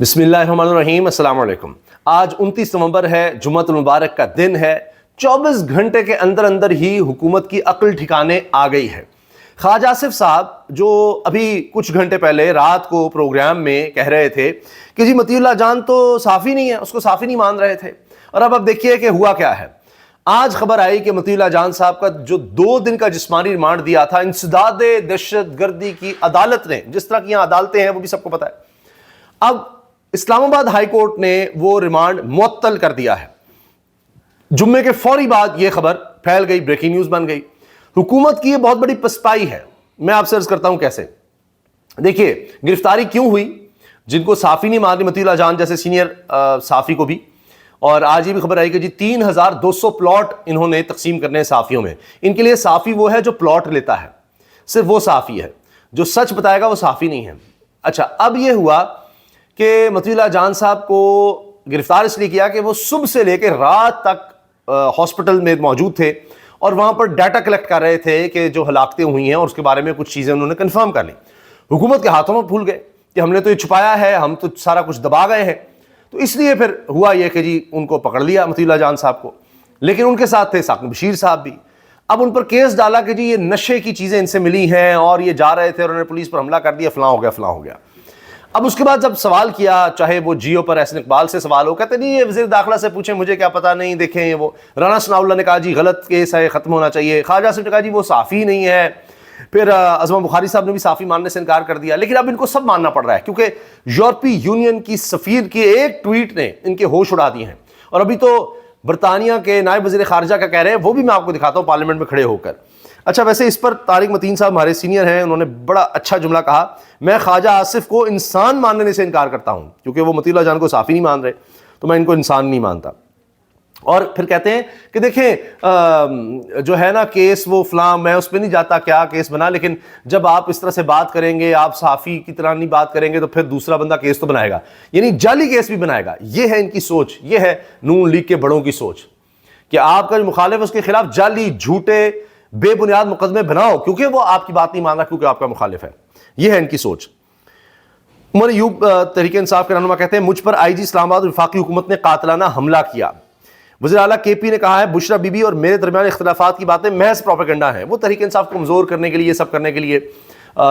بسم اللہ الرحمن الرحیم، السلام علیکم۔ آج 29 نومبر ہے، جمعۃ المبارک کا دن ہے۔ 24 گھنٹے کے اندر اندر ہی حکومت کی عقل ٹھکانے آ گئی ہے۔ خواجہ آصف صاحب جو ابھی کچھ گھنٹے پہلے رات کو پروگرام میں کہہ رہے تھے کہ جی مطیع اللہ جان تو صافی نہیں ہے، اس کو صافی نہیں مان رہے تھے، اور اب دیکھیے کہ ہوا کیا ہے۔ آج خبر آئی کہ مطیع اللہ جان صاحب کا جو 2 دن کا جسمانی ریمانڈ دیا تھا انسداد دہشت گردی کی عدالت نے، جس طرح کی یہاں عدالتیں ہیں وہ بھی سب کو پتہ ہے، اب اسلام آباد ہائی کورٹ نے وہ ریمانڈ معطل کر دیا ہے۔ جمعے کے فوری بعد یہ خبر پھیل گئی، بریکنگ نیوز بن گئی۔ حکومت کی یہ بہت بڑی پسپائی ہے۔ میں آپ سے عرض کرتا ہوں کیسے۔ دیکھیے گرفتاری کیوں ہوئی، جن کو صافی نہیں مان رہی مطیع اللہ جان جیسے سینئر صحافی کو بھی، اور آج یہ بھی خبر آئی کہ جی 3200 پلاٹ انہوں نے تقسیم کرنے ہیں صحافیوں میں۔ ان کے لیے صحافی وہ ہے جو پلاٹ لیتا ہے، صرف وہ صحافی ہے، جو سچ بتائے گا وہ صحافی نہیں ہے۔ اچھا، اب یہ ہوا کہ مطیع اللہ جان صاحب کو گرفتار اس لیے کیا کہ وہ صبح سے لے کے رات تک ہاسپٹل میں موجود تھے اور وہاں پر ڈیٹا کلیکٹ کر رہے تھے کہ جو ہلاکتیں ہوئی ہیں اور اس کے بارے میں کچھ چیزیں انہوں نے کنفرم کر لی۔ حکومت کے ہاتھوں میں پھول گئے کہ ہم نے تو یہ چھپایا ہے، ہم تو سارا کچھ دبا گئے ہیں، تو اس لیے پھر ہوا یہ کہ جی ان کو پکڑ لیا مطیع اللہ جان صاحب کو۔ لیکن ان کے ساتھ تھے ثاقب بشیر صاحب بھی۔ اب ان پر کیس ڈالا کہ جی یہ نشے کی چیزیں ان سے ملی ہیں اور یہ جا رہے تھے اور انہوں نے پولیس پر حملہ کر دیا، فلاں ہو گیا فلاں ہو گیا۔ اب اس کے بعد جب سوال کیا، چاہے وہ جیو پر احسن اقبال سے سوال ہو، کہتے نہیں یہ وزیر داخلہ سے پوچھیں، مجھے کیا پتا نہیں، دیکھیں یہ وہ۔ رانا ثناء اللہ نے کہا جی غلط کیس ہے، ختم ہونا چاہیے۔ خواجہ آصف نے کہا جی وہ صحافی نہیں ہے۔ پھر عظمہ بخاری صاحب نے بھی صحافی ماننے سے انکار کر دیا۔ لیکن اب ان کو سب ماننا پڑ رہا ہے کیونکہ یورپی یونین کی سفیر کے ایک ٹویٹ نے ان کے ہوش اڑا دیے ہیں، اور ابھی تو برطانیہ کے نائب وزیر خارجہ کا کہہ رہے ہیں، وہ بھی میں آپ کو دکھاتا ہوں پارلیمنٹ میں کھڑے ہو کر۔ اچھا، ویسے اس پر طارق متین صاحب ہمارے سینئر ہیں، انہوں نے بڑا اچھا جملہ کہا، میں خواجہ آصف کو انسان ماننے سے انکار کرتا ہوں، کیونکہ وہ مطیع اللہ جان کو صحافی نہیں مان رہے، تو میں ان کو انسان نہیں مانتا۔ اور پھر کہتے ہیں کہ دیکھیں جو ہے نا کیس وہ فلاں، میں اس پہ نہیں جاتا کیا کیس بنا، لیکن جب آپ اس طرح سے بات کریں گے، آپ صحافی کی طرح نہیں بات کریں گے تو پھر دوسرا بندہ کیس تو بنائے گا، یعنی جعلی کیس بھی بنائے گا۔ یہ ہے ان کی سوچ، یہ ہے نون لیگ کے بڑوں کی سوچ کہ آپ کا جو مخالف ہے اس کے خلاف جعلی جھوٹے بے بنیاد مقدمے بناؤ، کیونکہ وہ آپ کی بات نہیں مان رہا، کیونکہ آپ کا مخالف ہے۔ یہ ہے ان کی سوچ۔ عمر ایوب تحریک انصاف کے رہنما کہتے ہیں مجھ پر آئی جی اسلام آباد وفاقی حکومت نے قاتلانہ حملہ کیا۔ وزیر اعلیٰ کے پی نے کہا ہے بشرا بی بی اور میرے درمیان اختلافات کی باتیں محض پروپیگنڈا ہیں۔ وہ تحریک انصاف کو کمزور کرنے کے لیے، یہ سب کرنے کے لیے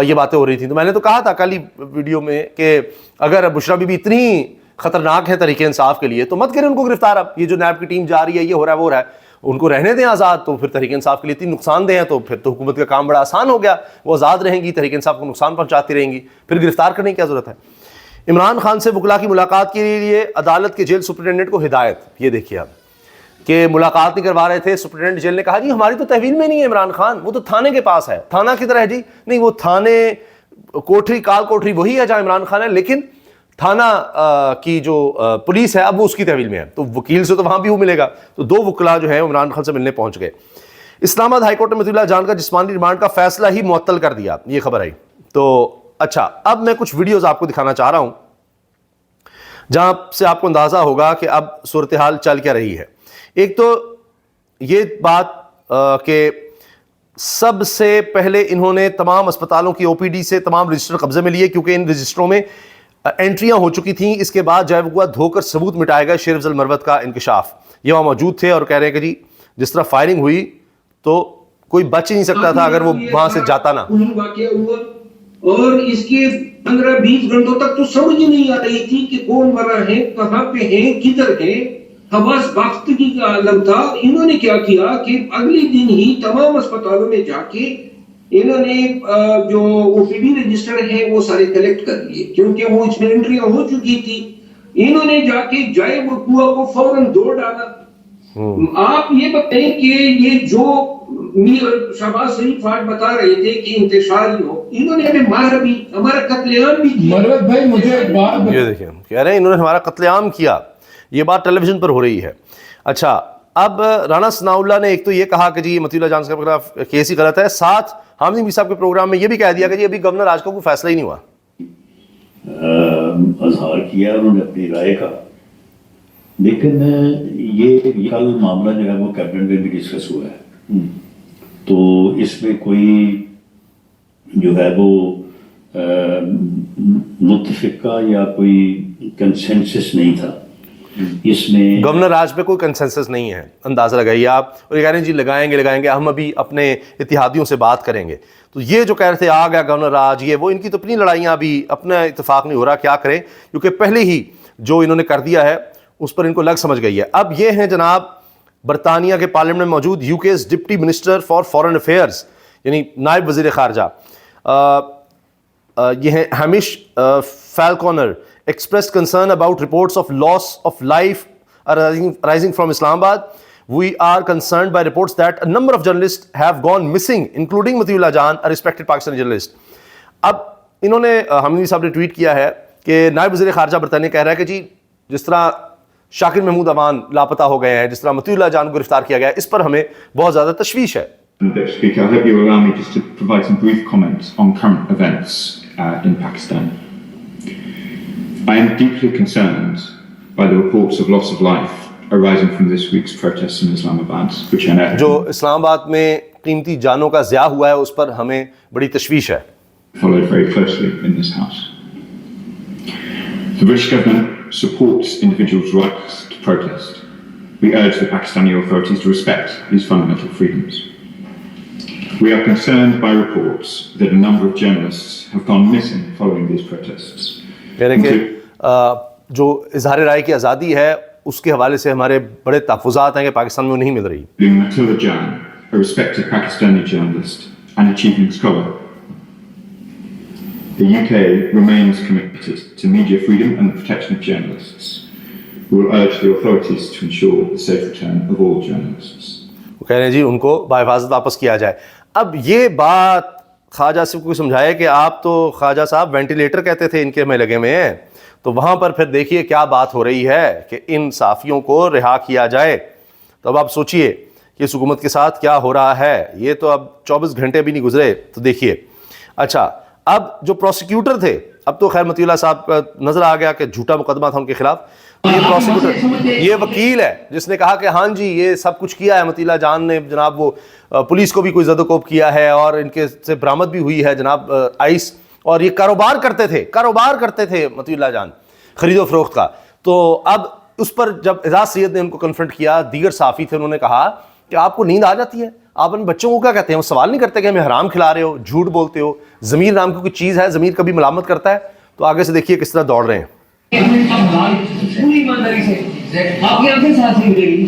یہ باتیں ہو رہی تھیں۔ تو میں نے تو کہا تھا کل ہی ویڈیو میں کہ اگر بشرا بی بی اتنی خطرناک ہے تحریک انصاف کے لیے تو مت کریں ان کو گرفتار۔ اب یہ جو نیب کی ٹیم جا رہی ہے، یہ ہو رہا ہے وہ ہو رہا ہے، ان کو رہنے دیں آزاد، تو پھر تحریک انصاف کے لیے اتنی نقصان دہ ہیں تو پھر تو حکومت کا کام بڑا آسان ہو گیا، وہ آزاد رہیں گی، تحریک انصاف کو نقصان پہنچاتی رہیں گی، پھر گرفتار کرنے کی کیا ضرورت ہے۔ عمران خان سے وکلاء کی ملاقات کے لیے عدالت کے جیل سپرنٹینڈنٹ کو ہدایت۔ یہ دیکھیے اب کہ ملاقات نہیں کروا رہے تھے، سپرنٹینڈنٹ جیل نے کہا جی ہماری تو تحویل میں نہیں ہے عمران خان، وہ تو تھانے کے پاس ہے۔ تھانہ کی طرح ہے جی؟ نہیں، وہ تھانے کوٹری کال کوٹری وہی ہے جہاں عمران خان ہے، لیکن تھانہ کی جو پولیس ہے اب وہ اس کی تحویل میں ہے، تو وکیل سے تو وہاں بھی وہ ملے گا۔ تو 2 وکلاء جو ہیں عمران خان سے ملنے پہنچ گئے۔ اسلام آباد ہائی کورٹ نے مطیع اللہ جان کا جسمانی ریمانڈ کا فیصلہ ہی معطل کر دیا، یہ خبر آئی۔ تو اچھا، اب میں کچھ ویڈیوز آپ کو دکھانا چاہ رہا ہوں جہاں سے آپ کو اندازہ ہوگا کہ اب صورتحال چل کیا رہی ہے۔ ایک تو یہ بات کہ سب سے پہلے انہوں نے تمام اسپتالوں کی او پی ڈی سے تمام رجسٹر قبضے میں لیے، کیونکہ ان رجسٹروں میں انٹریاں ہو چکی تھیں۔ اس کے بعد جائے وقوع دھو کر ثبوت مٹائے گا شیر افضل مروت کا انکشاف۔ یہ وہاں موجود تھے اور کہہ رہے ہیں کہ جی جس طرح فائرنگ ہوئی تو کوئی بچ ہی نہیں سکتا تھا اگر وہ وہاں سے جاتا نا۔ اور اس کے 15-20 گھنٹوں تک تو سمجھ نہیں آ رہی تھی کہ کون مرا ہے، کہاں پہ ہیں، کدھر ہیں، حواس باختگی کا عالم تھا۔ انہوں نے کیا کیا کہ اگلے دن ہی تمام اسپتالوں میں جا کے انہوں نے جو او پی ڈی رجسٹر ہیں وہ سارے کلیکٹ کر لیے، کیونکہ وہ اس میں انٹریاں ہو چکی تھی۔ انہوں نے جا کے جائے وقوع کو فوراً دوڑ ڈالا۔ آپ یہ بتائیں کہ یہ جو شہباز شریف آج بتا رہے تھے کہ انتشار ہو، انہوں نے ہمیں مارا بھی، ہمارا قتل عام بھی کیا۔ مروت بھائی مجھے ایک بات یہ دیکھیں کہہ رہے ہیں انہوں نے ہمارا قتل عام کیا، یہ بات ٹیلی ویژن پر ہو رہی ہے۔ اچھا، اب رانا ثناء اللہ نے ایک تو یہ کہا کہ جی مطیع اللہ جان صاحب کے خلاف کیس ہی غلط ہے، ساتھ حامد نبی صاحب کے پروگرام میں یہ بھی کہہ دیا کہ جی ابھی گورنر آج کا کوئی فیصلہ ہی نہیں ہوا۔ اظہار کیا انہوں نے اپنی رائے کا، لیکن یہ کل معاملہ جو ہے وہ کیبنٹ میں بھی ڈسکس ہوا ہے، تو اس میں کوئی جو ہے وہ متفقہ یا کوئی कंसेंसस नहीं था इसमें। गवर्नर राज पे कोई कंसेंसस नहीं है, अंदाज़ा लगाइए आप। और ये कह रहे हैं जी लगाएंगे, हम अभी अपने इत्तेहादियों से बात करेंगे। तो ये जो कह रहे थे आ गया गवर्नर राज, ये वो, इनकी तो अपनी लड़ाइयाँ अभी, अपना इत्तेफाक नहीं हो रहा, क्या करें, क्योंकि पहले ही जो इन्होंने कर दिया है उस पर इनको लग समझ गई है। अब ये हैं जनाब बरतानिया के पार्लियामेंट में मौजूद UK's deputy minister for foreign affairs, यानी नायब वज़ीर ख़ारजा, ये हैं Hamish फैल्कोनर, expressed concern about reports of loss of life arising from Islamabad. We are concerned by reports that a number of journalists have gone missing, including Matiullah Jan, a respected Pakistani journalist. अब इन्होंने हमीद साहब ने tweet किया है कि नायब वज़ीर ख़ारजा बरतानिया कह रहा है कि जी जिस तरह शाकिर महमूद अमान लापता हो गए हैं, जिस तरह मतीउल्लाह जान को गिरफ्तार किया गया है, इस पर हमें बहुत ज़्यादा तशवीश है। Deputy Speaker, I hope you allow me just to provide some brief comments on current events in Pakistan. I am deeply concerned by the reports of loss of life arising from this week's protests in Islamabad, which are जो इस्लामाबाद में कीमती जानों का ज़िया हुआ है उस पर हमें बड़ी तशवीश है। followed very closely in this House. The British government supports individuals' rights to protest. We urge the Pakistani authorities to respect these fundamental freedoms. We are concerned by reports that a number of journalists have gone missing following these protests. यानी कि जो इजहार राय की आज़ादी है उसके हवाले से हमारे बड़े तहफ़्फ़ुज़ात हैं कि पाकिस्तान में वो नहीं मिल रही। Matiullah Jan, a respected Pakistani journalist and achieving scholar. The UK remains committed to media freedom and the protection of journalists. We will urge the authorities to ensure the safe return of all journalists. वो कह रहे हैं जी उनको बाहिफाज़त वापस किया जाए। अब ये बात ख्वाजा साहब को समझाए कि आप तो ख्वाजा साहब वेंटिलेटर कहते थे इनके में लगे हुए हैं, तो वहाँ पर फिर देखिए क्या बात हो रही है कि इन साफ़ियों को रिहा किया जाए। तो अब आप सोचिए कि इस हुकूमत के साथ क्या हो रहा है। ये तो अब 24 घंटे भी नहीं गुजरे तो देखिए। अच्छा, अब जो प्रोसिक्यूटर थे, अब तो खैर मतीउल्लाह साहब का नज़र आ गया कि झूठा मुकदमा था उनके खिलाफ। ये प्रोसिक्यूटर, ये वकील है जिसने कहा कि हाँ जी ये सब कुछ किया है मतीउल्लाह जान ने जनाब, वो पुलिस को भी कोई ज़दोकोब किया है और इनके से बरामद भी हुई है जनाब आइस, और ये कारोबार करते थे मतीउल्लाह जान ख़रीदो फरोख्त का। तो अब उस पर जब एजाज सैयद ने उनको कन्फ्रंट किया, दीगर साफ़ी थे, उन्होंने कहा कि आपको नींद आ जाती है, आप अपने बच्चों को क्या कहते हैं, वो सवाल नहीं करते कि हमें हराम खिला रहे हो, झूठ बोलते हो, ज़मीर नाम की कोई चीज़ है, ज़मीर कभी मलामत करता है। तो आगे से देखिए किस तरह दौड़ रहे हैं। पूरी ईमानदारी से आपकी आंखें साथ नहीं मिलेगी।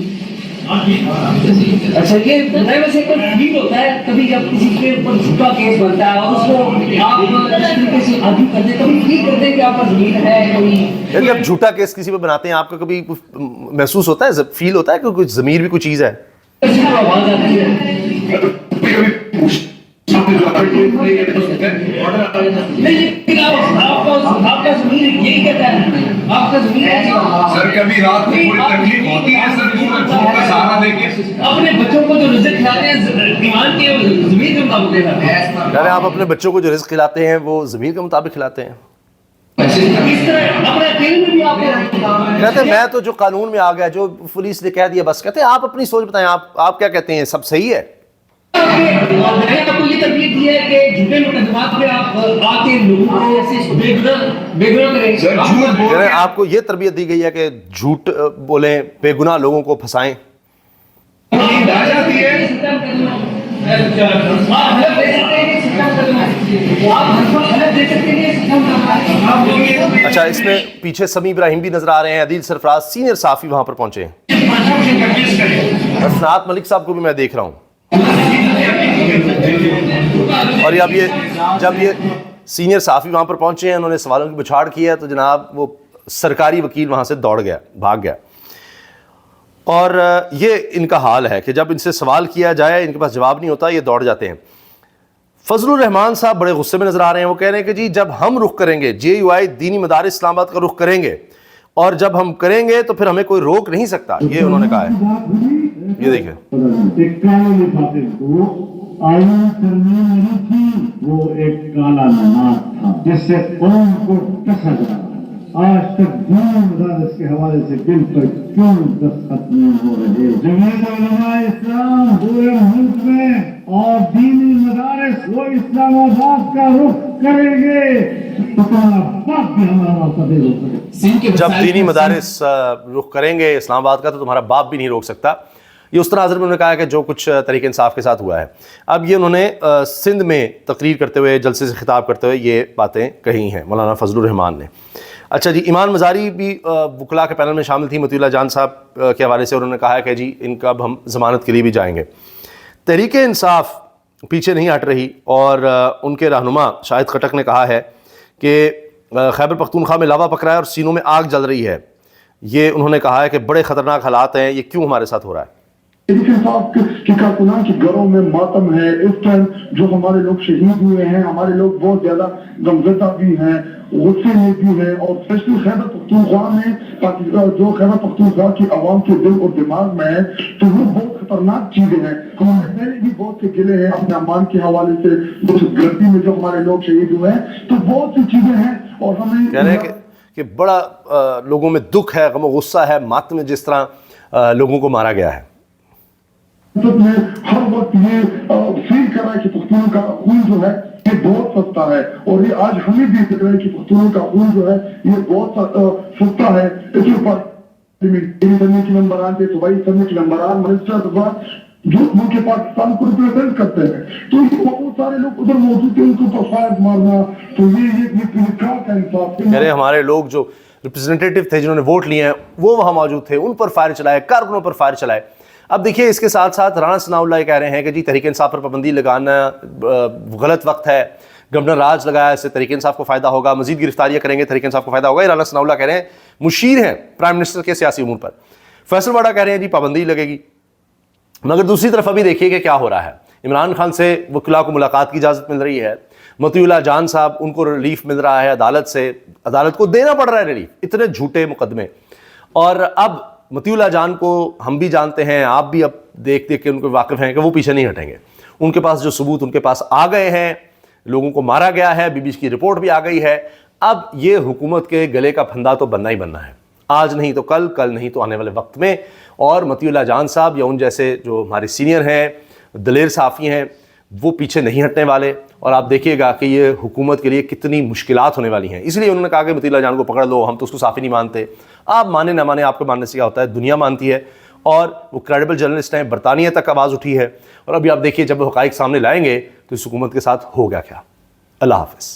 अच्छा, ये वैसे कोई फील होता है कभी जब किसी के ऊपर झूठा केस बनता है और उसको आप इस तरीके से आर्ग्यू करते हैं, कभी फील करते हैं कि आप पर ज़मीर है कोई? जब झूठा केस किसी पे बनाते हैं आपको कभी महसूस होता है, फील होता है कि कुछ ज़मीर भी कोई चीज़ है? आवाज़ आती है आपका ज़मीर यही कहता है, आपका ज़मीर सर कभी रात को पूरी तकलीफ होती है सर, झूठ का सहारा देके अपने बच्चों को जो रिज़्क़ खिलाते हैं ईमान के ज़मीर के मुताबिक खिलाते हैं। यानी आप अपने बच्चों को जो रिज़्क़ खिलाते हैं वो ज़मीर के मुताबिक खिलाते हैं। इस तरह अपने दिल में भी आप कहते हैं मैं तो जो कानून में आ गया, जो पुलिस ने कह दिया बस। कहते हैं आप अपनी सोच बताएं, आप क्या कहते हैं, सब सही है? मैंने आपको ये तरबियत दी है कि झूठे मुकदमात में आप आके लोगों को ऐसे बेगुनाह करें। यानी आपको ये तरबियत दी गई है कि झूठ बोलें, बेगुनाह लोगों को फंसाएं। अच्छा, इसमें पीछे समी इब्राहिम भी नजर आ रहे हैं, अदील सरफराज सीनियर साफ़ी वहां पर पहुंचे हैं, असनात मलिक साहब को भी मैं देख रहा हूं। और अब ये जब ये सीनियर साफ़ी वहाँ पर पहुँचे हैं, उन्होंने सवालों की बुछाड़ की है, तो जनाब वो सरकारी वकील वहाँ से दौड़ गया, भाग गया। और ये इनका हाल है कि जब इनसे सवाल किया जाए इनके पास जवाब नहीं होता, ये दौड़ जाते हैं। फजलुर रहमान साहब बड़े गुस्से में नज़र आ रहे हैं। वो कह रहे हैं कि जी जब हम रुख करेंगे, JUI दीनी मदारिस इस्लामाबाद का रुख करेंगे, और जब हम करेंगे तो फिर हमें कोई रोक नहीं सकता, ये उन्होंने कहा है। ये देखिए, वो एक काला नमाज था जिससे कौम को टसा जा रहा। आज तक दीनी मदारिस के हवाले से बिल पर क्यों दस्तखत नहीं हो रहे? जमीयत उलमा इस्लाम पूरे मुल्क में और दीनी मदारिस वो इस्लामाबाद का रुख करेंगे तो तुम्हारा बाप भी हमारा रास्ता नहीं रोक सके। सिंध के जब वसाइल दीनी में मदारिस रुख करेंगे इस्लामाबाद का तो तुम्हारा बाप भी नहीं रोक सकता। ये उस तनाज़र में उन्होंने कहा कि जो कुछ तहरीक इंसाफ के साथ हुआ है। अब ये उन्होंने सिंध में तकरीर करते हुए, जलसे से खिताब करते हुए ये बातें कही हैं मौलाना फजलुर रहमान ने। अच्छा जी, ईमान मज़ारी भी वकला के पैनल में शामिल थी मतीउल्लाह जान साहब के हवाले से। उन्होंने कहा है कि जी इनका अब हम ज़मानत के लिए भी जाएंगे। तहरीक इंसाफ पीछे नहीं हट रही और उनके रहनुमा शाहिद खटक ने कहा है कि खैबर पख्तूनख्वा में लावा पक रहा है और सीनों में आग जल रही है। ये उन्होंने कहा है कि बड़े ख़तरनाक हालात हैं, ये क्यों हमारे साथ हो रहा है। साहब के कारकुनान के घरों में मातम है इस टाइम। जो हमारे लोग शहीद हुए हैं, हमारे लोग बहुत ज्यादा गमज़दा भी हैं, गुस्से में भी हैं। और स्पेशली खैबर पख्तूनख्वा में जो खैबर पख्तूनख्वा की आवाम के दिल और दिमाग में है, तो वो बहुत खतरनाक चीजें हैं। हमारे पहले भी बहुत से गिले हैं अपने अमान के हवाले से, गर्दी में जो हमारे लोग शहीद हुए हैं, तो बहुत सी चीजें हैं। और हमें कह रहे हैं कि बड़ा लोगों में दुख है, गम गुस्सा है, मातम में जिस तरह लोगों को मारा गया है। में हर वक्त ये फील कर रहा है कि पख्तूनों का खून जो है ये बहुत सस्ता है। और ये आज हमें भी लग रहा है कि पख्तूनों का खून जो है ये बहुत सस्ता है। इसके ऊपर के मेंबरान थे, सूबाई असम्बली के मेंबरान, मिनिस्टर जो मुल्क पाकिस्तान को रिप्रेजेंट करते हैं, तो ये बहुत सारे लोग उधर मौजूद थे, उनको ऊपर फायर मारना, तो ये क्या का इंसाफ। कह रहे हमारे लोग जो रिप्रेजेंटेटिव थे जिन्होंने वोट लिए हैं वो वहाँ मौजूद थे, उन पर फायर चलाए, कारकुनों पर फायर चलाए। अब देखिए इसके साथ साथ राणा सनाउल्लाह कह रहे हैं कि जी तहरीक इंसाफ पर पाबंदी लगाना गलत वक्त है, गवर्नर राज लगाया, इससे तहरीक इंसाफ को फ़ायदा होगा, मजीद गिरफ्तारियाँ करेंगे तहरीक इंसाफ को फ़ायदा होगा। राणा सनाउल्लाह कह रहे हैं, मुशीर हैं प्राइम मिनिस्टर के सियासी उमूर पर। फैसल वाडा कह रहे हैं जी पाबंदी लगेगी। मगर दूसरी तरफ अभी देखिए कि क्या हो रहा है। इमरान खान से वकीला को मुलाकात की इजाज़त मिल रही है, मतीउल्लाह जान साहब उनको रिलीफ मिल रहा है अदालत से, अदालत को देना पड़ रहा है रिलीफ, इतने झूठे मुकदमे। और अब मतीउल्लाह जान को हम भी जानते हैं, आप भी अब देख देख के उनको वाकिफ़ हैं कि वो पीछे नहीं हटेंगे। उनके पास जो सबूत उनके पास आ गए हैं, लोगों को मारा गया है, बीबीसी की रिपोर्ट भी आ गई है। अब ये हुकूमत के गले का फंदा तो बनना ही बनना है, आज नहीं तो कल, कल नहीं तो आने वाले वक्त में। और मतीउल्लाह जान साहब या उन जैसे जो हमारे सीनियर हैं, दलेर साफ़ी हैं, वो पीछे नहीं हटने वाले। और आप देखिएगा कि ये हुकूमत के लिए कितनी मुश्किलात होने वाली हैं। इसलिए उन्होंने कहा कि मतीउल्लाह जान को पकड़ लो, हम तो उसको साफ़ी नहीं मानते। आप माने ना माने, आपको मानने से क्या होता है, दुनिया मानती है। और वो क्रेडिबल जर्नलिस्ट हैं, बरतानिया तक आवाज़ उठी है। और अभी आप देखिए जब वो हक़ाइक़ सामने लाएंगे तो इस हुकूमत के साथ होगा क्या। अल्लाह हाफ़िज़।